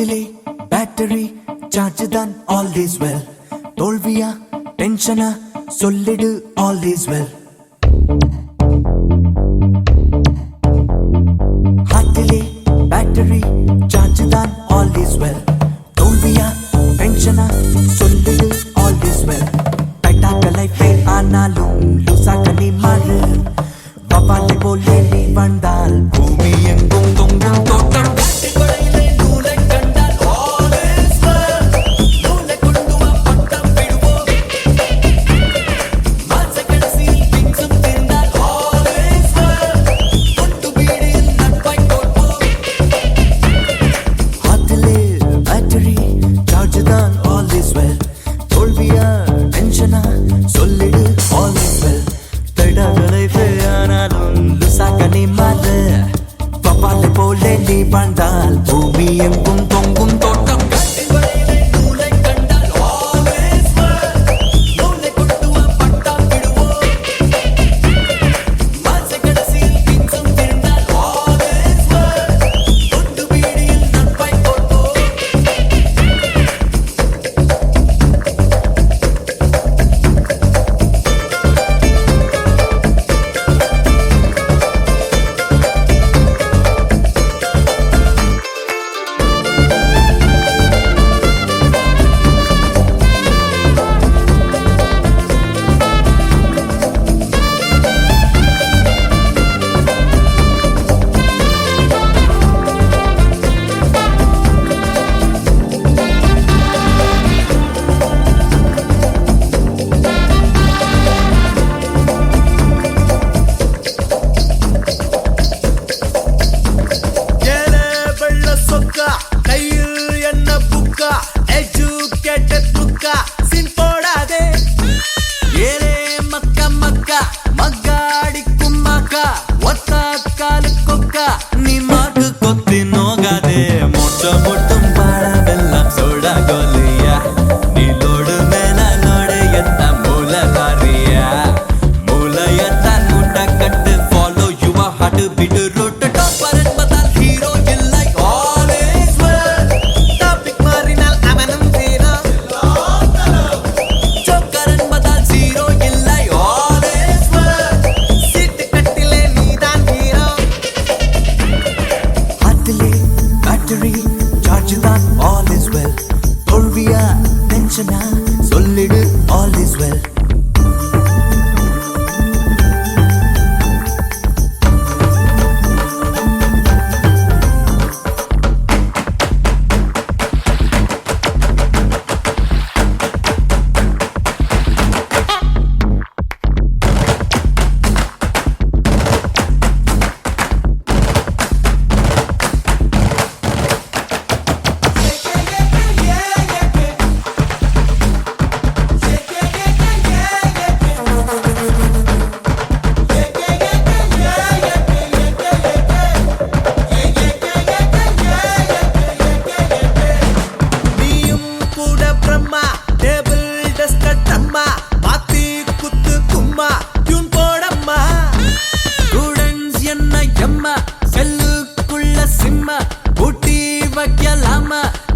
ஹார்ட்டிலே battery charge தான் all is well. தோல்வியா டென்ஷனா சொல்லிடு ஆல் இஸ் வெல். ஹார்ட்டிலே பேட்டரி சார்ஜ் தான் ஆல் இஸ் வெல். தோல்வியா டென்ஷனா சொல்லிடு ஆல் இஸ் வெல். டைட்டாக்க லைஃபே ஆனாலும் லூசாக்க நீ மாறு. பவாலை போலே நீ வந்தால் பூமி எங்கும் தொங்கும் தோட்டம். வந்தால் பூமி எங்கும் தொங்கும் தோட்டம். சொல்லிடு all is well.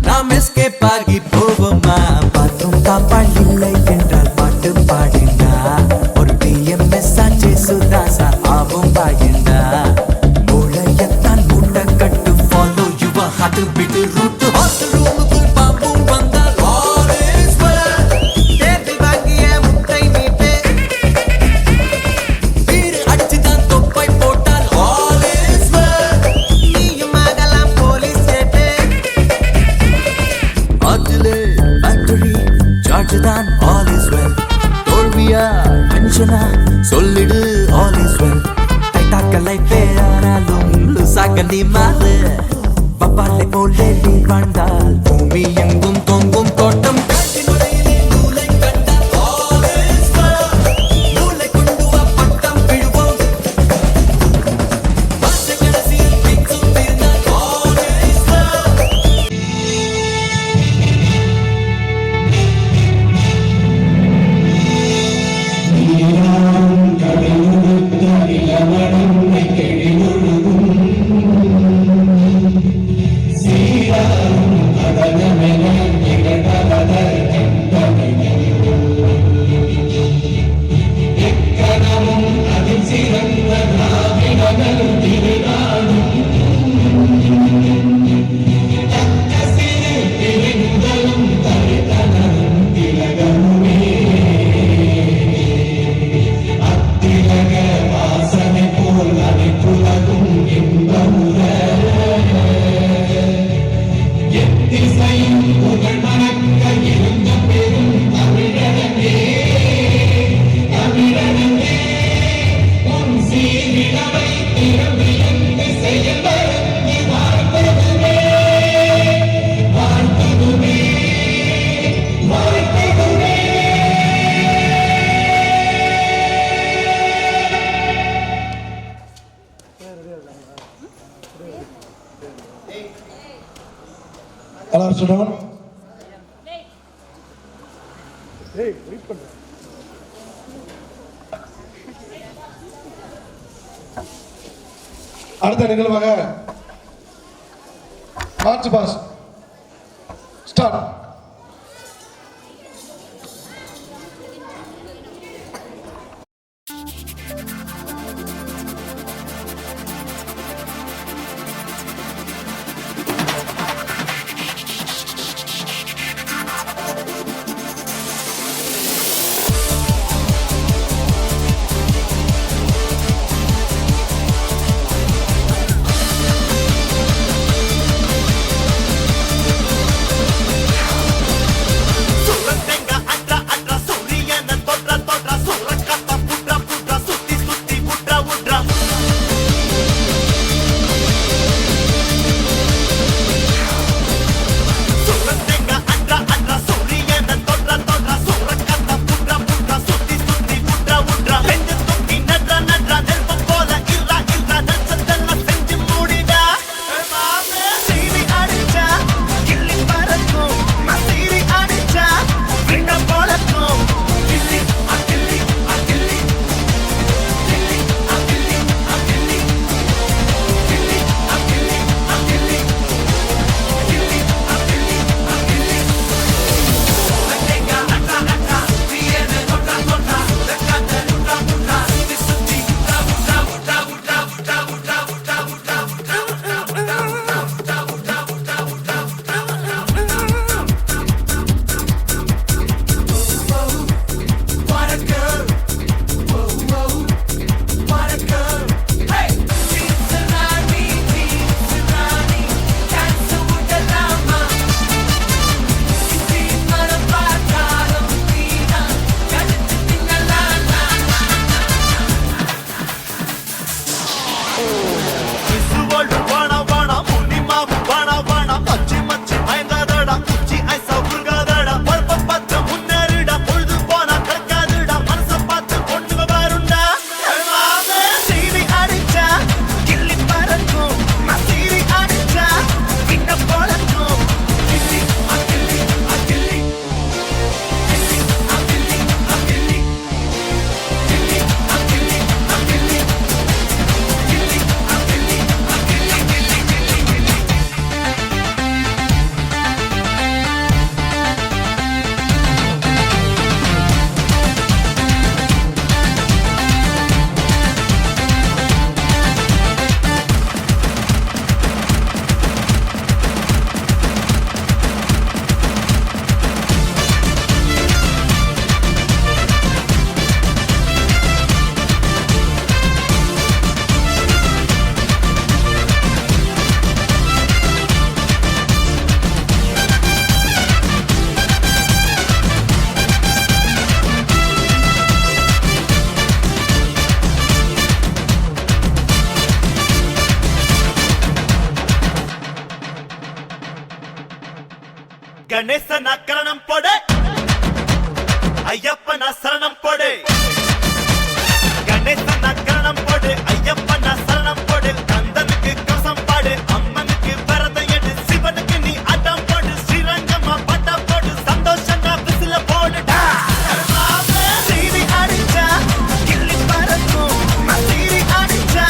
நாம் எஸ்கேப் ஆகி போவோமா? பாத்தும் காப்பாள் இல்லை என்றால் பாட்டு பாடினா ஒரு டிஎம்எஸ் ஆச்சு சுதாசா ஆவும் பாயிண்டா. மூளையத்தான் மூட்டை கட்டு follow your heart beat route hostel ரூமுக்குள் பாம்பும் வந்தால் all is well. தேர்தல் வாங்கிய முட்டை மீட்டு வீடு அடிச்சுதான் தொப்பை போட்டால் all is well. நீயும் ஆகலாம் போலீஸ் கேட்டு. ஹார்ட்டிலே பேட்டரி சார்ஜ் தான் all is well. தோல்வியா டென்ஷனா சொல்லிடு all is well. டைட்டாக்க லைஃபே ஆனாலும் லூசாக்க நீ மாறு. பப்பாலை போலே நீ வாழ்ந்தால் பூமி எங்கும் தொங்கும் தோட்டம். Sira Sudan. ஏய் வெயிட் பண்ணு. அடுத்த நிகழ்வாக மார்ச் பாஸ் ஸ்டார்ட். கணேசனா கரணம் போடு, ஐயப்பனா சரணம் போடு. கணேசனா கரணம் போடு, ஐயப்பனா சரணம் போடு. கந்தனுக்கு கவசம் பாடு, அம்மனுக்கு விரதம் எடு, சிவனுக்கு நீ அடம் போடு. ஸ்ரீரங்கமா பட்டம் போடு, சந்தோஷமா விசில போடுடா. சீரி அடிச்சா கிள்ளி பறக்கும், சீரி அடிச்சா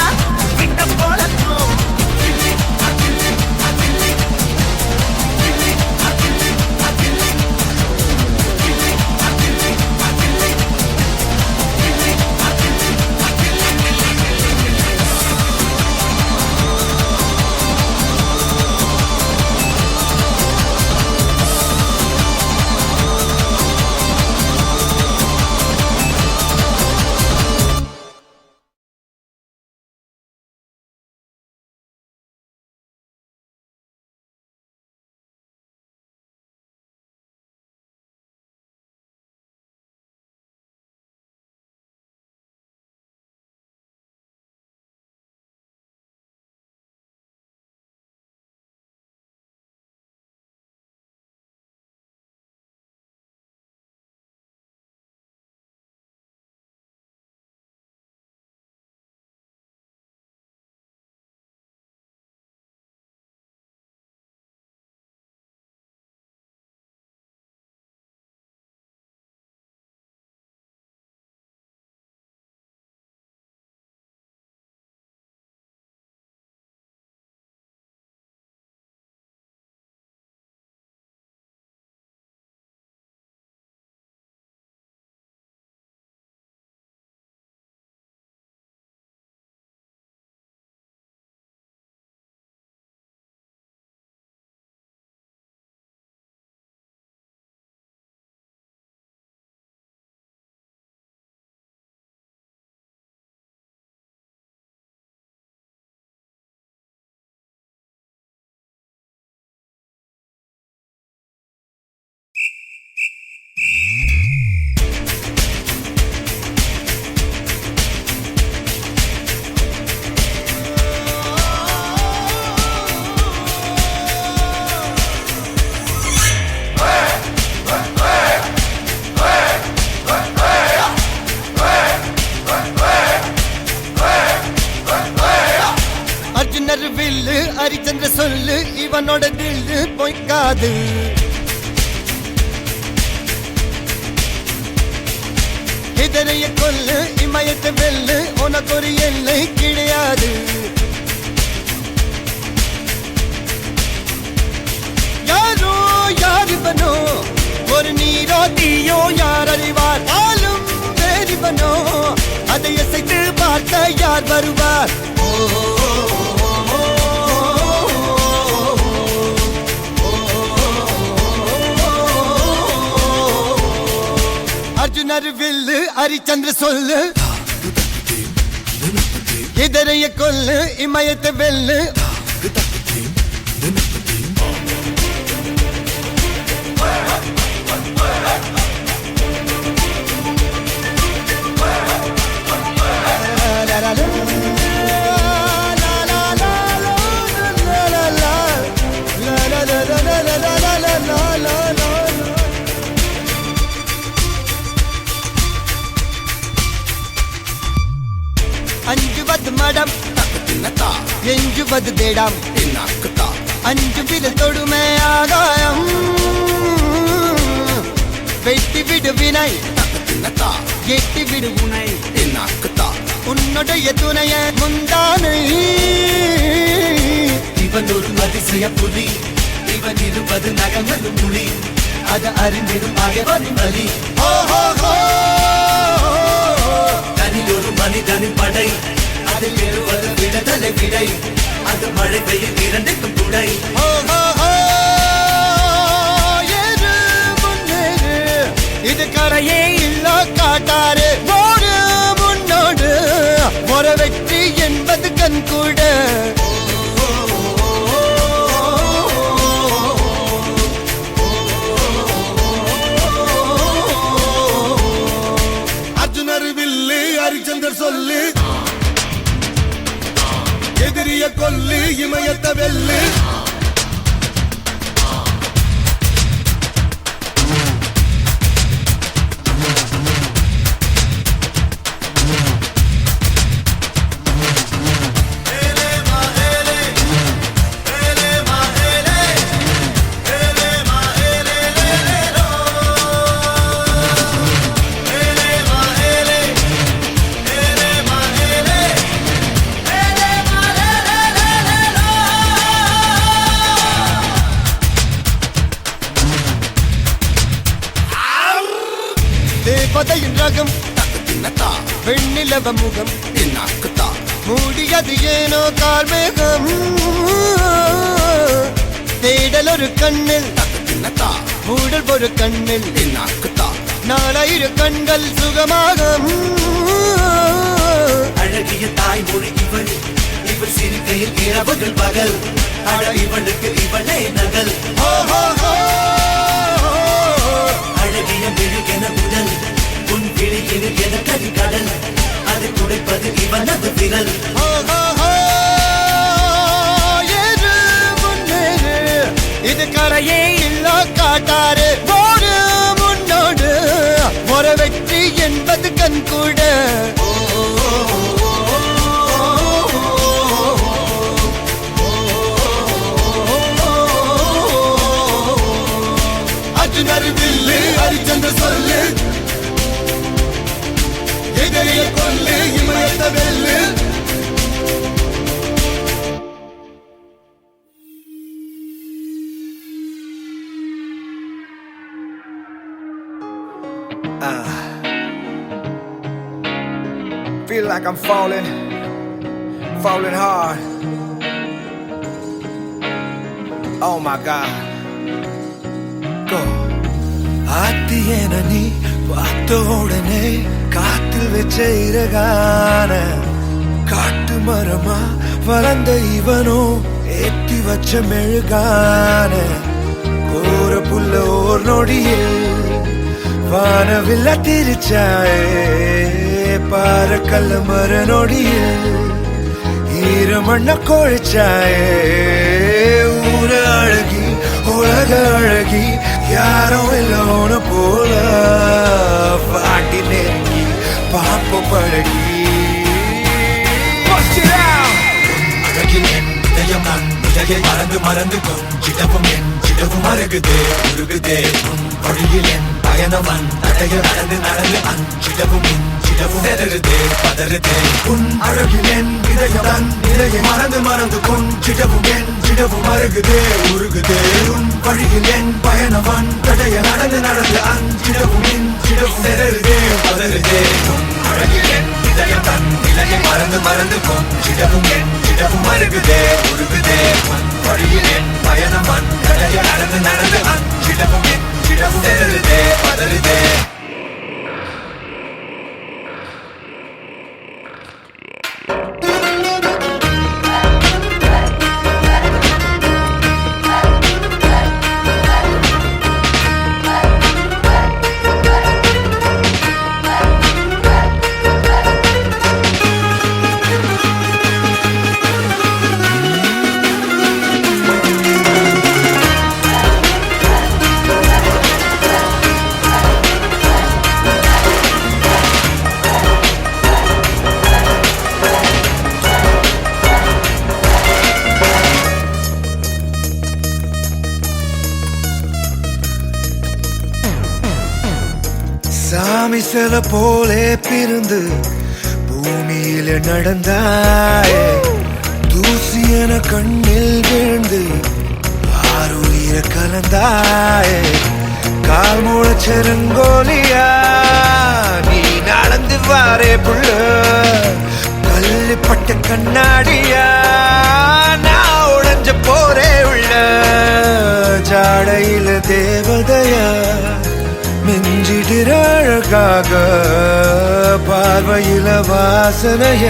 விட்ட போலக்கும். சொல்லு இவனோட தில்லு பொய்க்காது இதனைய கொல்லு இமயத்தை வெல்லு உனக்கு ஒரு எல்லை கிடையாது யாரோ யாரிவனோ ஒரு நீரோ தீயோ யார் அறிவார் ஆளும் வேறிவனோ அதை அசைத்து பார்க்க யார் வருவார் அர்ஜுனர் வில்லு ஹரிச்சந்திர சொல்லு இதரைய கொல்லு இமயத்தை வெல்லு அஞ்சுவது மடம் எஞ்சுவது தேடாம் அஞ்சு விரல் தொடுமை ஆகாயம் வெட்டி விடு வினை எட்டி விடு உனை உன்னுடைய துணைய முந்தானை இவன் ஒரு அதிசய புலி இவன் இருப்பது நகமது மொழி அது அறிந்திடும் ஆகவனின் வலி தனில் ஒரு மனிதனின் படை அதில் எழுவது விடுதலை விடை அது மழை பெய்யும் இரண்டுக்கும் துடை இது கரையே இல்ல காட்டாரு ஓடு முன்னோடு ஒரு வெற்றி என்பது கண் கூட அர்ஜுனர் வில்லு ஹரிச்சந்தர் சொல்லு எதிரிய கொல்லு இமயத்தை வெல்லு தேவதையின் ரகம் வெண்ணிலவ முகம் மூடியது ஏனோ கார்மேகம் தேடல் ஒரு கண்ணில் மூடல் ஒரு கண்ணில் நாலாயிரு கண்கள் சுகமாக அழகிய தாய்மொழி இவள் இவள் சிரிக்கையில் இரவுகள் பகல் அழ இவளுக்கு இவளே நகல் அழகிய மெழுகென உடல் உன் விழியில் என கரி கடல் அதை துடைப்பது இவனது விரல் இது கரையே இல்ல காட்டாரு ஓடு முன்னோடு ஒரு வெற்றி என்பது கண் கூட அர்ஜுனர் வில்லு ஹரிச்சந்தர் சொல்லு எதிரிய கொல்லு இமயத்தை வெல்லு Feel like I'm falling hard. Oh my God. Go. ஆத்தியன நீ பார்த்த உடனே காத்தில் வச்ச இறகான காட்டு மரமா வளர்ந்த இவனோ ஏத்தி வச்ச மெழுகான கோர புல்ல ஓர் நொடியில் வானவில்ல திரிச்சாயே பாரக்கல்ல மர நொடியில் ஈரமண்ண கொழிச்சாயே ஊர அழகி உலக அழகி யாரும் இல்லோன போல பாட்டி நெருங்கி பாப்ப பழகி அழகில் என் நான் நிலையை மறந்து மறந்து கொஞ்சிடவும் என் சிடவும் அருகுதே உருகுதே உன் வழியில் என் பயணவன் தடைய நடந்து நடந்து அஞ்சிடவும் இஞ்சிடவும் செதறுதே பதறுதே உன் அழகில் என் இதயம் தன் நிலையை மறந்து மறந்து கொஞ்சிடவும் என் சிடவும் அருகுதே உருகுதே உன் வழியில் என் பயணவன் தடைய நடந்து நடந்து அஞ்சிடவும் இஞ்சிடவும் செதறுதே பதறுதே உன் அழகில் என் இதயம் தன் நிலையை மறந்து மறந்து கொஞ்சிடவும் என் சிடவும் அருகுதே உருகுதே உன் வழியில் என் பயணவன் தடைய நடந்து நடந்து அஞ்சிடவும் இஞ்சிடவும் செதறுதே பதறுதே சாமி சில போலே பிறந்து பூமியில நடந்தாயே தூசி என கண்ணில் விழுந்து ஆறுயிர கலந்தாயே கால் முளைச்செருங்கோலியா நீ நடந்து வாரே புள்ள கல்லுப்பட்ட கண்ணாடியா நான் உடைஞ்ச போரே உள்ள ஜாடையில தேவதையா மிஞ்சிடுற அழகாக பார்வையில வாசனைய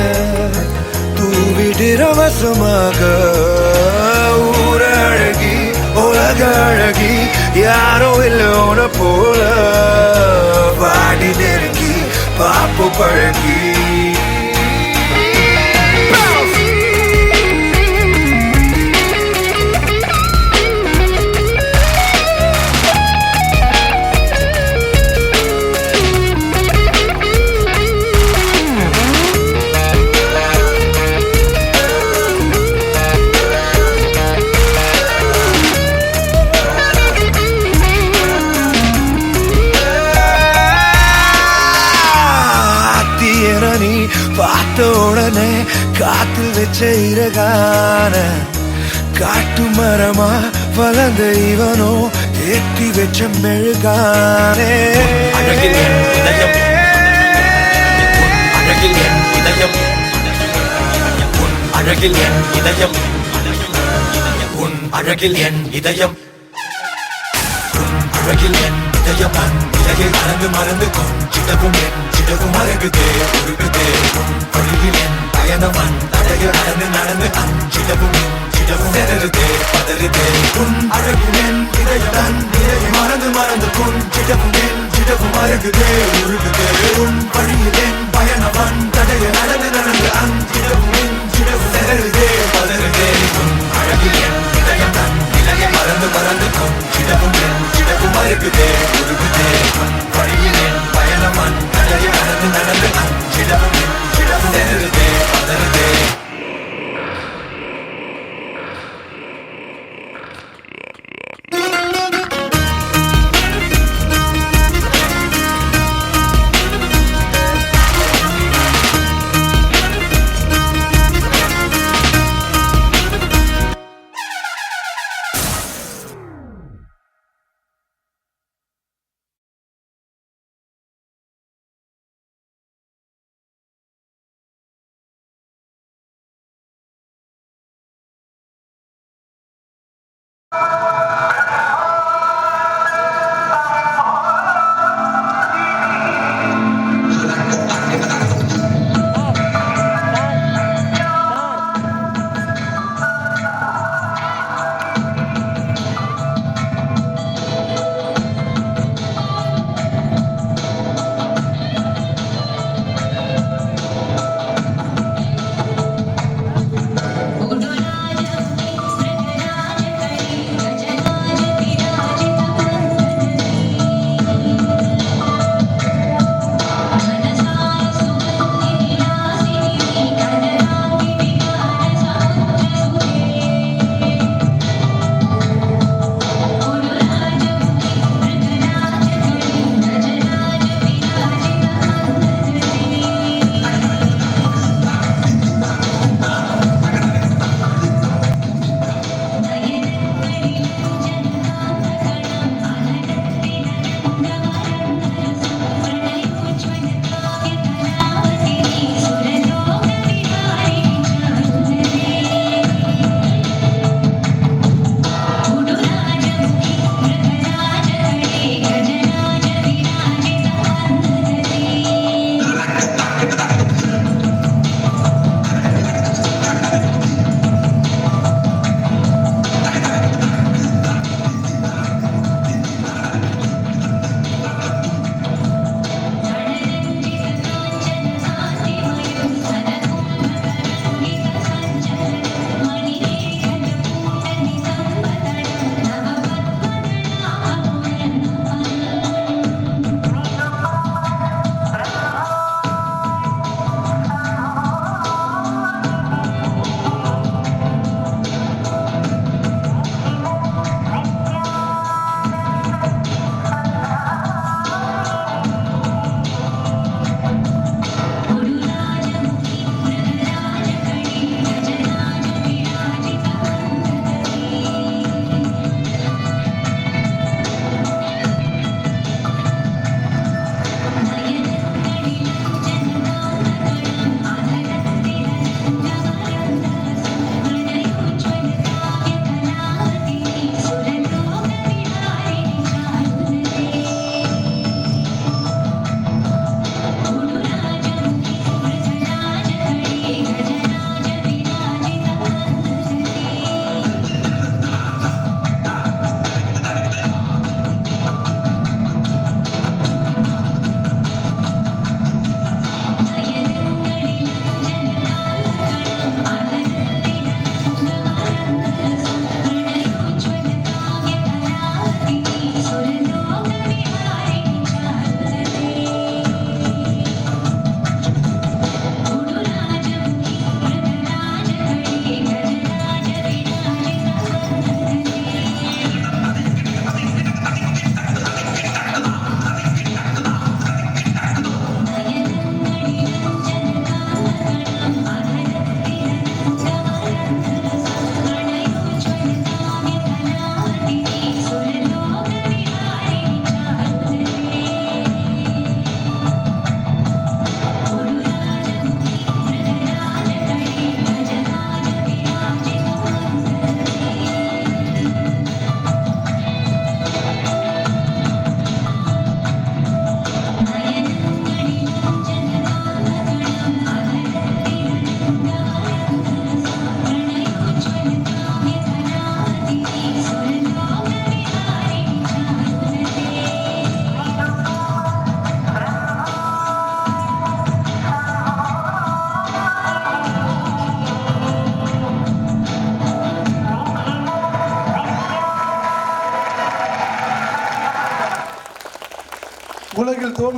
தூவிடுற வசமாக ஊர அழகி உலக அழகி யாரோ இல்லோன போல பாடி நெருங்கி பாப்பு பழகி பார்த்த உடனே காத்தில் வச்ச இறகான காட்டு மரமா வளர்ந்த இவனோ ஏற்றி வச்ச மெழுகானே அழகில் என் இதயம் அழகில் என் இதயம் உன் அழகில் என் இதயம் உன் அழகில் என் இதயம் உன் அழகில் என் இதயம் நான் நிலையை மறந்து மறந்து கொஞ்சிடவும் என் சிடவும் அருகுதே உருகுதே உன் வழியில் என் பயணவன் தடைய நடந்து நடந்து அஞ்சிடவும் இஞ்சிடவும் செதறுதே பதறுதே உன் அழகில் என் இதயம் தன் நிலையை மறந்து மறந்து கொஞ்சிடவும் என் சிடவும் அருகுதே உருகுதே உன் வழியில் என் பயணவன் தடைய நடந்து நடந்து அஞ்சிடவும் இஞ்சிடவும் செதறுதே பதறுதே உன் அழகில் என் இதயம் தன் நிலையை மறந்து மறந்து கொஞ்சிடவும் என் சிடவும் அருகுதே உருகுதே உன் வழியில் என் பயணவன் தடைய நடந்து நடந்து அஞ்சிடவும் இஞ்சிடவும் செதறுதே பதறுதே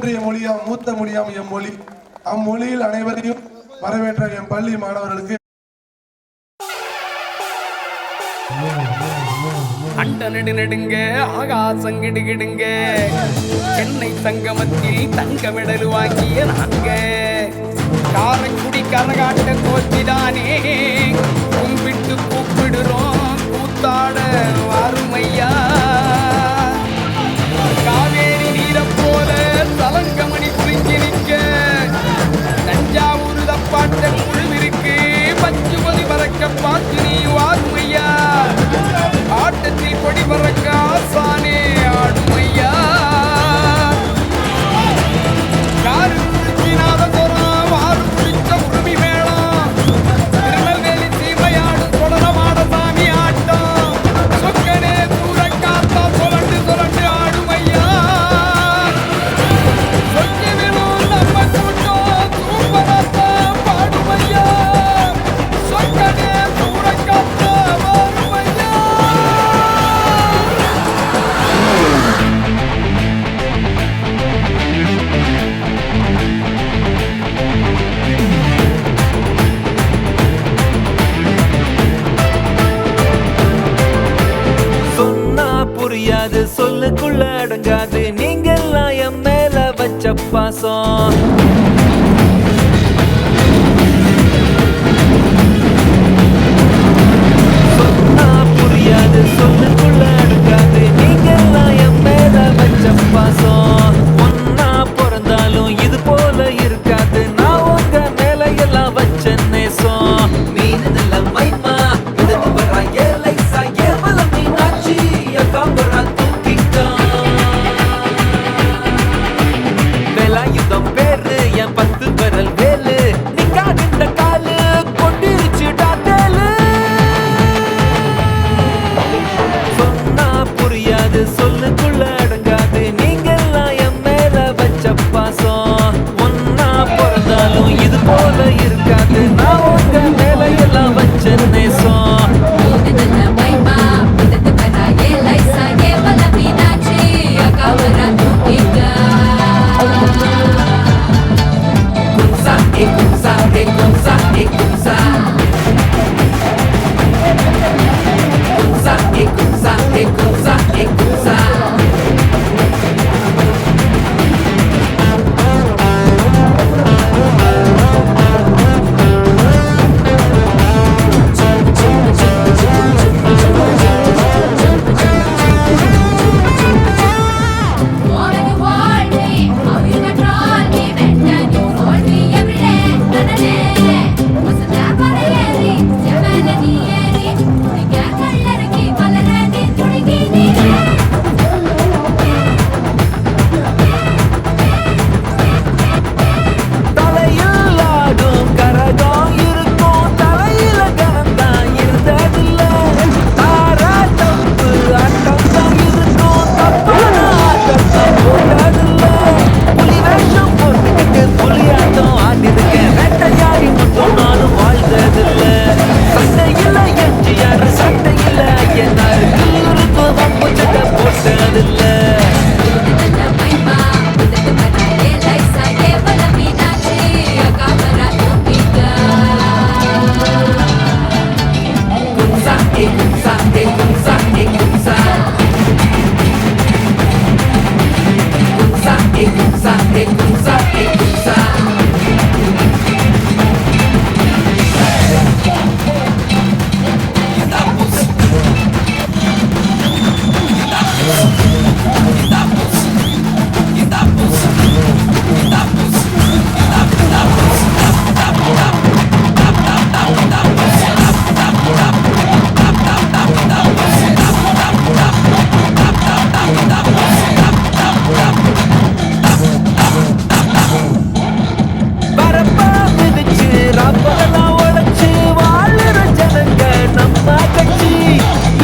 தோன்றிய மொழியாம் மூத்த மொழியாம் எம் மொழி. அம்மொழியில் அனைவரையும் வரவேற்ற என் பள்ளி மாணவர்களுக்கு அண்ட நெடுங்க ஆகாசம் கிடுகிடுங்க சென்னை சங்கமத்தில் தங்க மெடல் வாங்கிய நாங்க காரைக்குடி கரகாட்ட கோச்சிதானே கும்பிட்டு கூப்பிடுறோம் கூத்தாட வாருமையா காவேரி நீரை போல தலங்கமணி குறிஞ்சி நிற்க தஞ்சாவூர் தப்பாட்ட குழுவிற்கு பச்சுபதி பறக்க பார்த்து நீ வாருமையா ஆட்டத்தில் கொடி பறக்க ஆசானே ஆடுமையா காரு குடிச்சினாத போறான் வாரு குடிச்ச உரிமை மேளம் திருநெல்வேலி சீமையாடு தொடரமாட சாமி ஆட்டம் சொக்கனே தூர காத்தா சொலண்டு சொலண்டு ஆடுமையா சொக்கி விழும் நம்ம கூட்டம் சூப்பராத்தான் பாடுமையா சொக்கனே தூர காத்தா வாருமையா. சொன்னா புரியாது சொல்லுக்குள்ள அடங்காது நீங்கெல்லாம் என் மேல வச்ச பாசம். சொன்னா புரியாது சொல்லுக்குள்ள அடங்காது நீங்கெல்லாம் என் மேல வச்ச பாசம். ஒன்னா பிறந்தாலும் இது போல இருக்காது நான் உங்க மேல எல்லாம் வச்ச நேசம். மீனதுல மைமா எடுத்து வர்றா ஏலைசா ஏவல மீனாட்சி காம்பரா தூக்கிட்டான். வேலாயுதம் பேரு என் 10 விரல் வேலு நிக்காகின்ற காலு கொண்டிருச்சுடா தேலு. சொன்னா புரியாது சொல்லுக்குள்ள அடங்காது நீங்கெல்லாம் என் மேல வச்ச பாசம். ஒன்னா பிறந்தாலும் இது போல இருக்காது நான் உங்க மேல எல்லாம் வச்ச நேசம். தலையில் ஆடும் கரகம் இருக்கும் தலையில கனந்தான் இருந்ததில்ல. தாரா தப்பு ஆட்டம் தான் இருக்கும் தப்பான ஆட்டத்தை போட்டதில்ல. புலி வேஷம் போட்டுக்கிட்டு புலியாட்டம் ஆடிருக்கேன் வேட்டையாடி மட்டும் நானும் வாழ்ந்ததில்ல. சண்டையில் எம்ஜிஆர் சண்டையில் ஐயனார் கல்லூருக்கு வம்பு சட்டை போட்டதில்ல. வரப்பா மிதிச்சு ரப்பெல்லாம் உடைச்சு வாழுற ஜனங்க நம்ம கட்சி.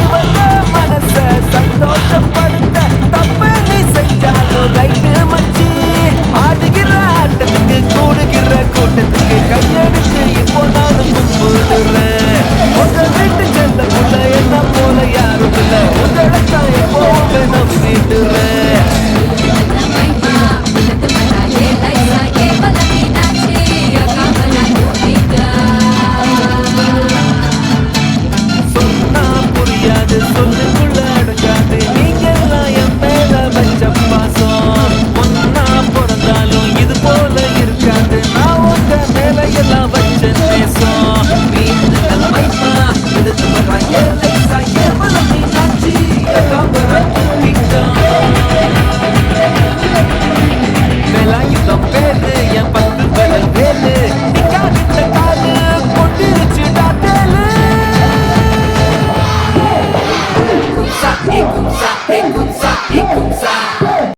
இவங்க மனச சந்தோஷப்படுத்த தப்பு நீ செஞ்சாலும் ரைட்டு மச்சி. ஆடுகிற ஆட்டத்துக்கு கூடுகிற கூட்டத்துக்கு கையெடுத்து